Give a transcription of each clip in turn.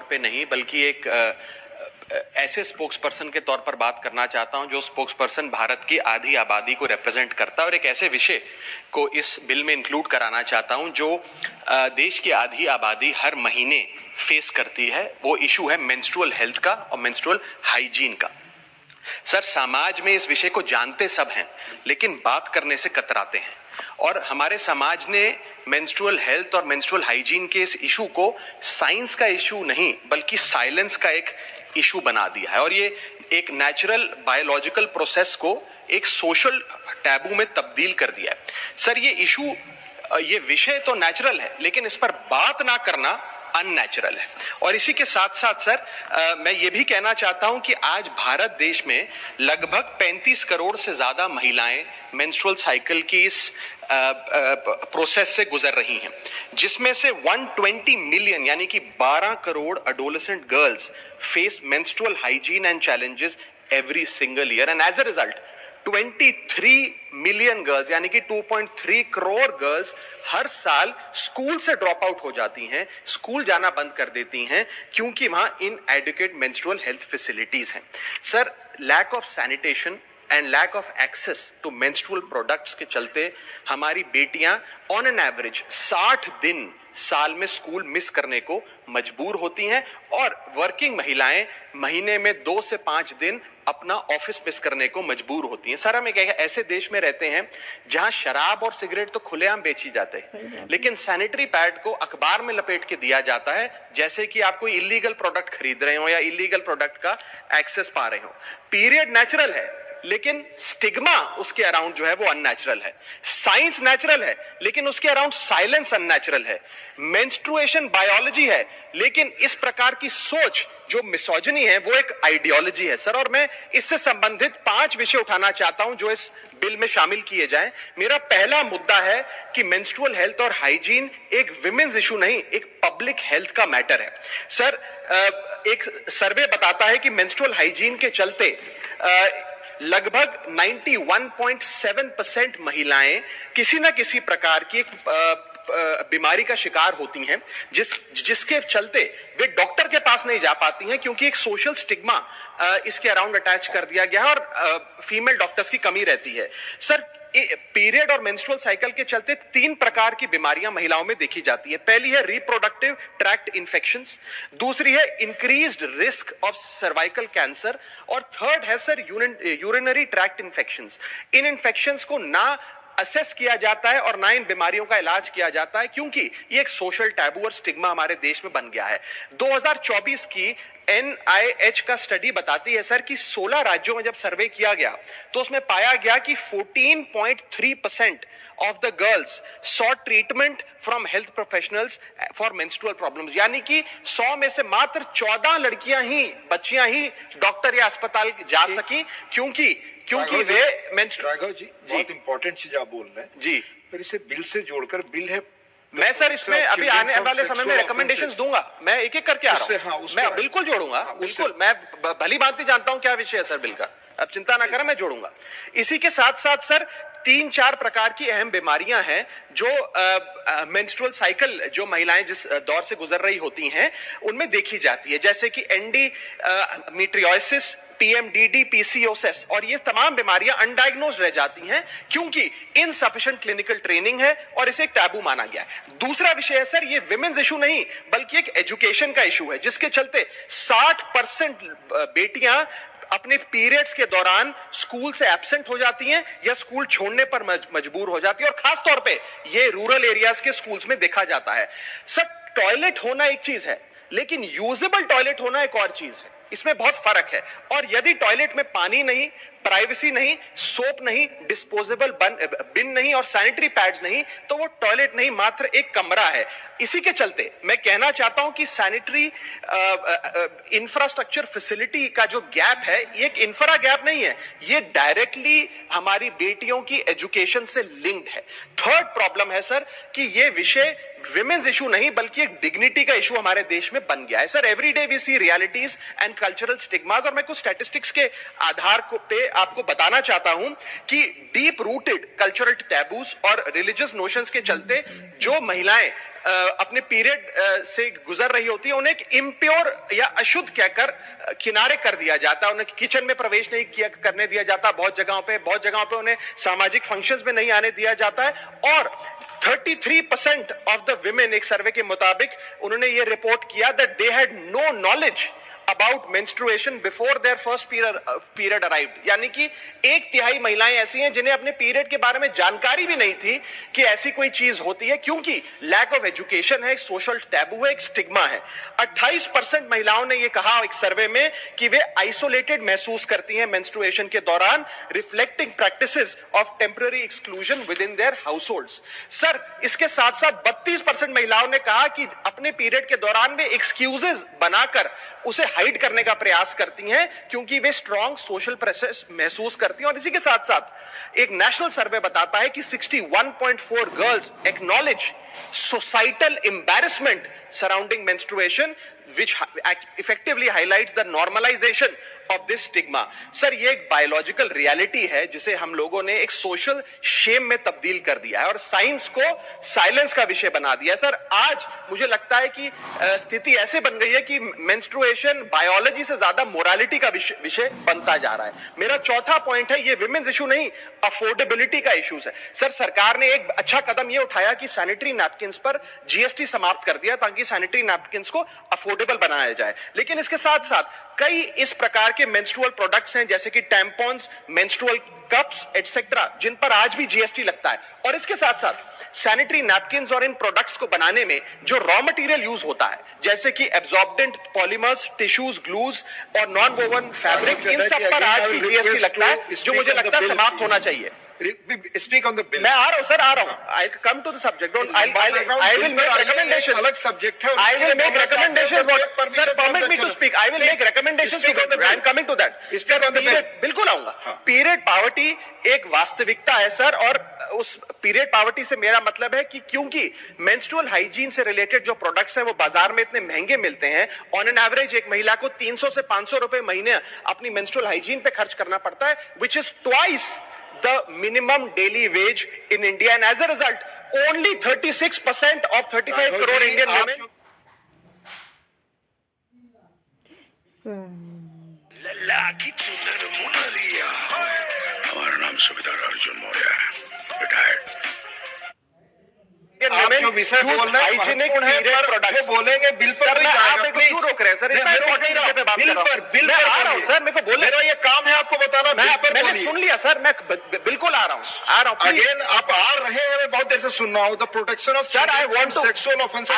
पे नहीं बल्कि एक ऐसे स्पोक्स पर्सन के तौर पर बात करना चाहता हूं जो स्पोक्स पर्सन भारत की आधी आबादी को रिप्रेजेंट करता है और एक ऐसे विषय को इस बिल में इंक्लूड कराना चाहता हूं जो देश की आधी आबादी हर महीने फेस करती है। वो इशू है मेंस्ट्रुअल हेल्थ का और मेंस्ट्रुअल हाइजीन का। सर, समाज में इस विषय को जानते सब हैं लेकिन बात करने से कतराते हैं और हमारे समाज ने मेंस्ट्रुअल हेल्थ और मेंस्ट्रुअल हाइजीन के इस इशू को साइंस का इशू नहीं बल्कि साइलेंस का एक इशू बना दिया है और ये एक नेचुरल बायोलॉजिकल प्रोसेस को एक सोशल टैबू में तब्दील कर दिया है। सर, ये इशू, ये विषय तो नेचुरल है लेकिन इस पर बात ना करना अननेचुरल है। और इसी के साथ साथ सर मैं ये भी कहना चाहता हूं कि आज भारत देश में लगभग 35 करोड़ से ज्यादा महिलाएं मेंस्ट्रुअल साइकिल की इस प्रोसेस से गुजर रही हैं, जिसमें से 120 मिलियन यानी कि 12 crore adolescent girls face menstrual hygiene and challenges every single year and as a result 23 million girls यानी कि 2.3 करोड़ गर्ल्स हर साल स्कूल से ड्रॉप आउट हो जाती हैं, स्कूल जाना बंद कर देती हैं क्योंकि वहां इनएडिक्वेट मेंस्ट्रुअल हेल्थ फैसिलिटीज हैं। Sir, lack of sanitation and lack of access to menstrual products के चलते हमारी बेटियां ऑन एन एवरेज 60 दिन साल में स्कूल मिस करने को मजबूर होती हैं और वर्किंग महिलाएं महीने में 2 से 5 दिन अपना ऑफिस मिस करने को मजबूर होती हैं। सर, हम एक ऐसे देश में रहते हैं जहां शराब और सिगरेट तो खुलेआम बेची जाते हैं लेकिन सैनिटरी पैड को अखबार में लपेट के दिया जाता है जैसे कि आप कोई इलीगल प्रोडक्ट खरीद रहे हो या इलीगल प्रोडक्ट का एक्सेस पा रहे हो। पीरियड नेचुरल है लेकिन स्टिग्मा उसके अराउंड जो है वो अननेचुरल है। साइंस नेचुरल है लेकिन उसके अराउंड साइलेंस अननेचुरल है। मेंस्ट्रुएशन बायोलॉजी है लेकिन इस प्रकार की सोच जो मिसोजिनी है वो एक आइडियोलॉजी है। सर, और मैं इससे संबंधित 5 विषय उठाना चाहता हूं जो इस बिल में शामिल किए जाएं। मेरा पहला मुद्दा है कि मेंस्ट्रुअल हेल्थ और हाइजीन एक विमेन्स इशू नहीं, एक पब्लिक हेल्थ का मैटर है। सर, एक सर्वे बताता है कि मेंस्ट्रुअल हाइजीन के चलते लगभग 91.7% महिलाएं किसी ना किसी प्रकार की एक बीमारी का शिकार होती हैं जिसके चलते वे डॉक्टर के पास नहीं जा पाती हैं क्योंकि एक सोशल स्टिग्मा इसके अराउंड अटैच कर दिया गया है और फीमेल डॉक्टर्स की कमी रहती है। सर, पीरियड और मेंस्ट्रुअल साइकिल के चलते 3 प्रकार की बीमारियां महिलाओं में देखी जाती है। पहली है रिप्रोडक्टिव ट्रैक्ट इंफेक्शंस, दूसरी है increased risk of cervical cancer और थर्ड है सर यूरिनरी ट्रैक्ट इंफेक्शंस। इन इंफेक्शंस को ना असेस किया जाता है और ना इन बीमारियों का इलाज किया जाता है क्योंकि ये एक सोशल टैबू और स्टिग्मा हमारे देश में बन गया है। 2024 की NIH का स्टडी बताती है सर कि 16 राज्यों में जब सर्वे किया गया तो उसमें पाया गया कि 14.3% of the girls sought treatment from health professionals for menstrual problems, यानी कि 100 में से मात्र 14 बच्चियां ही डॉक्टर या अस्पताल जा सकी क्योंकि वे राघव जी बहुत इंपॉर्टेंट चीज आप बोल रहे हैं जी। फिर इसे बिल से जोड़कर बिल है, मैं सर इसमें अभी आने वाले समय में रिकमेंडेशंस दूंगा, मैं एक एक करके आ रहा हूं। मैं बिल्कुल जोड़ूंगा, बिल्कुल। मैं भली भांति जानता हूं क्या विषय है सर बिल का, अब चिंता ना करें, मैं जोड़ूंगा। इसी के साथ साथ सर 3-4 प्रकार की अहम बीमारियां हैं जो मेंस्ट्रुअल साइकिल जो महिलाएं जिस दौर से गुजर रही होती हैं उनमें देखी जाती है, जैसे कि एंडोमेट्रियोसिस, PMDD, PCOS और ये तमाम बीमारियां अनडायग्नोज रह जाती हैं क्योंकि इनसफिशिएंट क्लिनिकल ट्रेनिंग है और इसे एक टैबू माना गया है। दूसरा विषय है सर, ये विमेन्स इशू नहीं बल्कि एक एजुकेशन का इशू है जिसके चलते 60% बेटियां अपने पीरियड्स के दौरान स्कूल से एब्सेंट हो जाती हैं या स्कूल छोड़ने पर मजबूर हो जाती है और खास तौर पे ये रूरल एरियाज के स्कूल्स में देखा जाता है। सर, टॉयलेट होना एक चीज है लेकिन यूजेबल टॉयलेट होना एक और चीज है, इसमें बहुत फर्क है। और यदि टॉयलेट में पानी नहीं, प्राइवेसी नहीं, सोप नहीं, डिस्पोजेबल बिन नहीं और सैनिटरी पैड्स नहीं तो वो टॉयलेट नहीं, मात्र एक कमरा है। इसी के चलते मैं कहना चाहता हूं कि सैनिटरी इंफ्रास्ट्रक्चर फैसिलिटी का जो गैप है ये एक इंफ्रा गैप नहीं है, ये डायरेक्टली हमारी बेटियों की एजुकेशन से लिंक्ड है। थर्ड प्रॉब्लम है सर कि ये विषय विमेन्स इशू नहीं बल्कि एक डिग्निटी का इशू हमारे देश में बन गया है। Sir, everyday we see realities and cultural stigmas और मैं कुछ स्टैटिस्टिक्स के आधार पे आपको बताना चाहता हूं कि डीप रूटेड कल्चरल टैबूज और रिलीजियस नोशंस के चलते जो महिलाएं अपने पीरियड से गुजर रही होती है उन्हें एक इम्प्योर या अशुद्ध कहकर किनारे कर दिया जाता है, उन्हें किचन में प्रवेश नहीं किया करने दिया जाता, बहुत जगहों पे उन्हें सामाजिक फंक्शंस में नहीं आने दिया जाता है। और 33% ऑफ द विमेन, एक सर्वे के मुताबिक उन्होंने ये रिपोर्ट किया that they had no knowledge about menstruation before their first period arrived. यानी कि 1/3 महिलाएं ऐसी हैं जिन्हें अपने पीरियड के बारे में जानकारी भी नहीं थी कि ऐसी कोई चीज होती है, क्योंकि लैक ऑफ एजुकेशन है, सोशल टैबू है, एक स्टिग्मा है। 28% महिलाओं ने यह कहा एक सर्वे में कि वे आइसोलेटेड महसूस करती हैं मेंस्ट्रुएशन के दौरान, reflecting practices of temporary exclusion with in their households. Sir, इसके साथ साथ 32% महिलाओं ने कहा कि अपने पीरियड के दौरान वे एक्सक्यूजेस बनाकर उसे हाइड करने का प्रयास करती हैं क्योंकि वे स्ट्रॉन्ग सोशल प्रेशर महसूस करती हैं। और इसी के साथ साथ एक नेशनल सर्वे बताता है कि 61.4 girls acknowledge societal embarrassment surrounding menstruation which effectively highlights the normalization of this stigma। Sir, ये एक बायोलॉजिकल रियलिटी है जिसे हम लोगों ने एक सोशल शेम में तब्दील कर दिया है और साइंस को साइलेंस का विषय बना दिया है। सर, आज मुझे लगता है कि स्थिति ऐसे बन गई है कि मेंस्ट्रुएशन बायोलॉजी से ज्यादा मोरालिटी का विषय बनता जा रहा है। मेरा चौथा पॉइंट है, ये विमेन्स इशू नहीं, अफोर्डेबिलिटी का इश्यूज है। सर, सरकार ने एक अच्छा कदम ये उठाया कि सैनिटरी नैपकिंस पर जीएसटी समाप्त कर दिया ताकि सैनिटरी नैपकिंस को अफोर्डेबल बनाया जाए। लेकिन इसके साथ साथ कई इस प्रकार के मेंस्ट्रुअल प्रोडक्ट्स हैं जैसे कि टैम्पॉन्स, मेंस्ट्रुअल कप्स एटसेट्रा, जिन पर आज भी जीएसटी लगता है। और इसके साथ साथ सैनिटरी नैपकिन्स और इन प्रोडक्ट्स को बनाने में जो रॉ मटेरियल यूज होता है जैसे कि एब्जॉर्बेंट पॉलीमर्स, टिश्यूज, ग्लूज और नॉन वोवन फैब्रिक, इन सब पर आज भी जीएसटी लगता है, जो मुझे लगता है समाप्त होना चाहिए। Speak on the bill। मैं आ रहा हूं सर, आ रहा हूं। I come to the subject। Don't I will make recommendations। अलग सब्जेक्ट है। I will make recommendations। Sir, permit me to speak। I will make recommendations। I am coming to that। बिल्कुल आऊंगा। Period poverty एक वास्तविकता है sir, और उस period poverty से मेरा मतलब है कि क्योंकि मेंस्ट्रुअल हाइजीन से रिलेटेड जो प्रोडक्ट्स हैं वो बाजार में इतने महंगे मिलते हैं, ऑन एन एवरेज एक महिला को 300 से 500 रुपए महीने अपनी मेंस्ट्रुअल हाइजीन पे खर्च करना पड़ता है, which is twice the minimum daily wage in India, and as a result only 36% of 35 crore Indian women। लल्ला की चुनर मुनरिया। हमारा नाम सुबेदार अर्जुन मौर्य है, रिटायर्ड। आप जो विषय बोल रहे हैं वो बोलेंगे बिल पर नहीं जाएगा। प्लीज रोक रहे हैं सर, इतना इंपॉर्टेंट विषय पे बात कर रहा हूं सर, मेरे को बोलने, मेरा ये काम है आपको बताना। मैंने सुन लिया सर, मैं बिल्कुल आ रहा हूं। अगेन आप आ रहे हैं, मैं बहुत देर से सुन रहा हूं। The protection of sir, I want to, sexual offenses,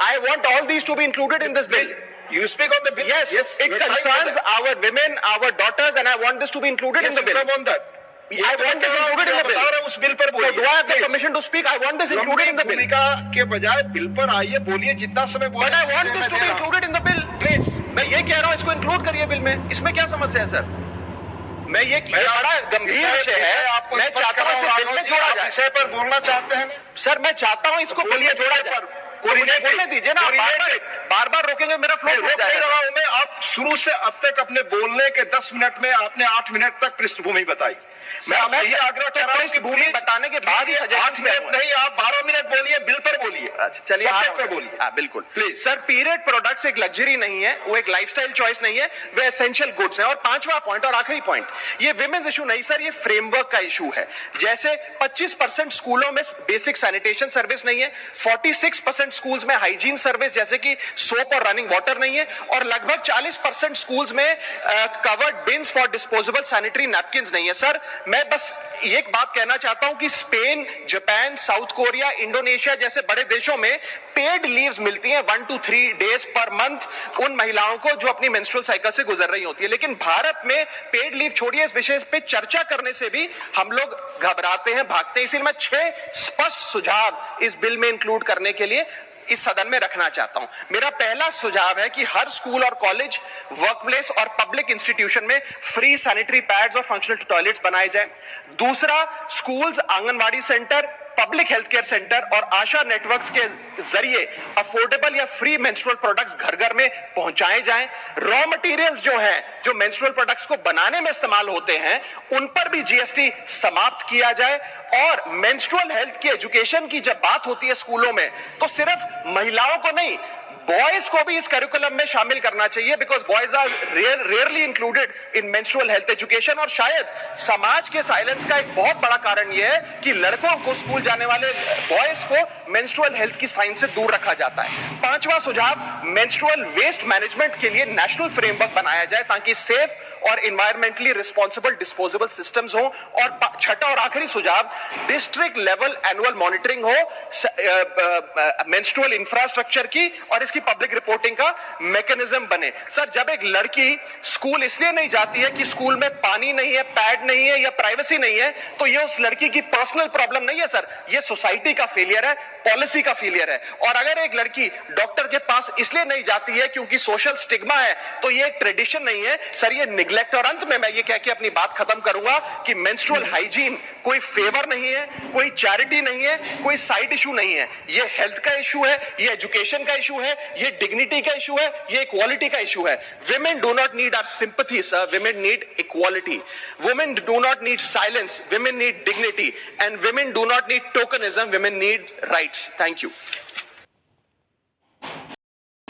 I want all these to be included in this bill। You speak on the bill? Yes, it concerns our women, our daughters, and I want this to be included in the bill। Come on that। I want this included in the bill। उस bill पर बोलिए। So do I have the permission to speak? I want this included in the bill। भूमिका के बजाय bill पर आइए, बोलिए जितना समय बोले। But I want this to be included in the bill। Please। मैं ये कह रहा हूँ, इसको इंक्लूड करिए बिल में। इसमें क्या समस्या है सर? मैं ये बड़ा गंभीर विषय है, मैं चाहता हूँ इसे बिल में जोड़ा जाए। विषय पर बोलना चाहते हैं सर, मैं चाहता हूँ इसको बिल में जोड़ा जाए। बोलने दीजिए ना, बार बार रोकेंगे, मेरा फ्लो रोक नहीं रहा हूं मैं। आप शुरू से अब तक अपने बोलने के 10 मिनट में आपने 8 मिनट तक पृष्ठभूमि बताई। मैं आपसे ये आग्रह कर रहा हूं कि भूमि बताने के बाद ही 8 मिनट नहीं, आप 12 मिनट बोलिए, बिल पर बोलिए। अच्छा, चलिए सब्जेक्ट पे बोलिए। हाँ, बिल्कुल प्लीज। सर, पीरियड प्रोडक्ट्स एक लग्जरी नहीं है, वो एक लाइफस्टाइल चॉइस नहीं है, वे एसेंशियल गुड्स हैं। और 5वां पॉइंट और आखिरी पॉइंट, ये विमेन्स इशू नहीं सर, ये फ्रेमवर्क का इशू है। जैसे 25% स्कूलों में बेसिक सैनिटेशन सर्विस नहीं है, 46% स्कूल्स में हाइजीन सर्विस जैसे कि सोप और रनिंग वाटर नहीं है, और लगभग 40% स्कूल्स में covered beans for disposable sanitary napkins नहीं है। सर, मैं बस एक बात कहना चाहता हूं कि Spain, Japan, south Korea, Indonesia जैसे बड़े देशों में पेड लीव्स मिलती हैं 1 to 3 days पर मंथ उन महिलाओं को जो अपनी मेंस्ट्रुअल साइकिल से गुजर रही होती है। लेकिन भारत में पेड लीव छोड़िए, इस विषय पे चर्चा करने से भी हम लोग घबराते हैं, भागते हैं। इसलिए मैं 6 स्पष्ट सुझाव इस बिल में इंक्लूड करने के लिए इस सदन में रखना चाहता हूं। मेरा पहला सुझाव है कि हर स्कूल और कॉलेज, वर्कप्लेस और पब्लिक इंस्टीट्यूशन में फ्री सैनिटरी पैड्स और फंक्शनल टॉयलेट्स बनाए जाएं। दूसरा, schools, anganwadi centre, public health care centre और आशा नेटवर्क्स के जरिए अफोर्डेबल या फ्री मेंस्ट्रुअल प्रोडक्ट्स घर घर में पहुंचाए जाएं। रॉ मटेरियल्स जो हैं, जो मेंस्ट्रुअल प्रोडक्ट्स को बनाने में इस्तेमाल होते हैं, उन पर भी जीएसटी समाप्त किया जाए। और मेंस्ट्रुअल हेल्थ की एजुकेशन की जब बात होती है स्कूलों में, तो सिर्फ महिलाओं को नहीं, बॉयज को भी इस करिकुलम में शामिल करना चाहिए, because boys are rarely included in menstrual health education. और शायद समाज के साइलेंस का एक बहुत बड़ा कारण यह है कि लड़कों को, स्कूल जाने वाले बॉयज को मेंस्ट्रुअल हेल्थ की साइंस से दूर रखा जाता है। पांचवा सुझाव, मेंस्ट्रुअल वेस्ट मैनेजमेंट के लिए नेशनल फ्रेमवर्क बनाया जाए ताकि सेफ और इन्वायरमेंटली रिस्पॉन्सिबल डिस्पोजेबल सिस्टम्स हो। और छठा और आखिरी सुझाव, डिस्ट्रिक्ट लेवल एनुअल मॉनिटरिंग हो मेंस्ट्रुअल इंफ्रास्ट्रक्चर की और इसकी पब्लिक रिपोर्टिंग का मैकेनिज्म बने। सर, जब एक लड़की स्कूल इसलिए नहीं जाती है कि स्कूल में पानी नहीं है, पैड नहीं है या प्राइवेसी नहीं है, तो ये उस लड़की की पर्सनल प्रॉब्लम नहीं है सर, ये सोसाइटी का फेलियर है, पॉलिसी का फेलियर है। और अगर एक लड़की डॉक्टर के पास इसलिए नहीं जाती है क्योंकि सोशल स्टिग्मा है, तो ये एक ट्रेडिशन नहीं है सर, ये निग्लेक्ट। और अंत में मैं ये कह के अपनी बात खत्म करूंगा कि मेंस्ट्रुअल हाइजीन कोई फेवर नहीं है, कोई चैरिटी नहीं है, कोई साइड इशू नहीं है, ये हेल्थ का इशू है, ये एजुकेशन का इशू है, ये डिग्निटी का इशू है, ये इक्वालिटी का इशू है। Women do not need our sympathy, sir. Women need equality. Women do not need silence. Women need dignity. And women do not need tokenism. Women need rights. Thank you.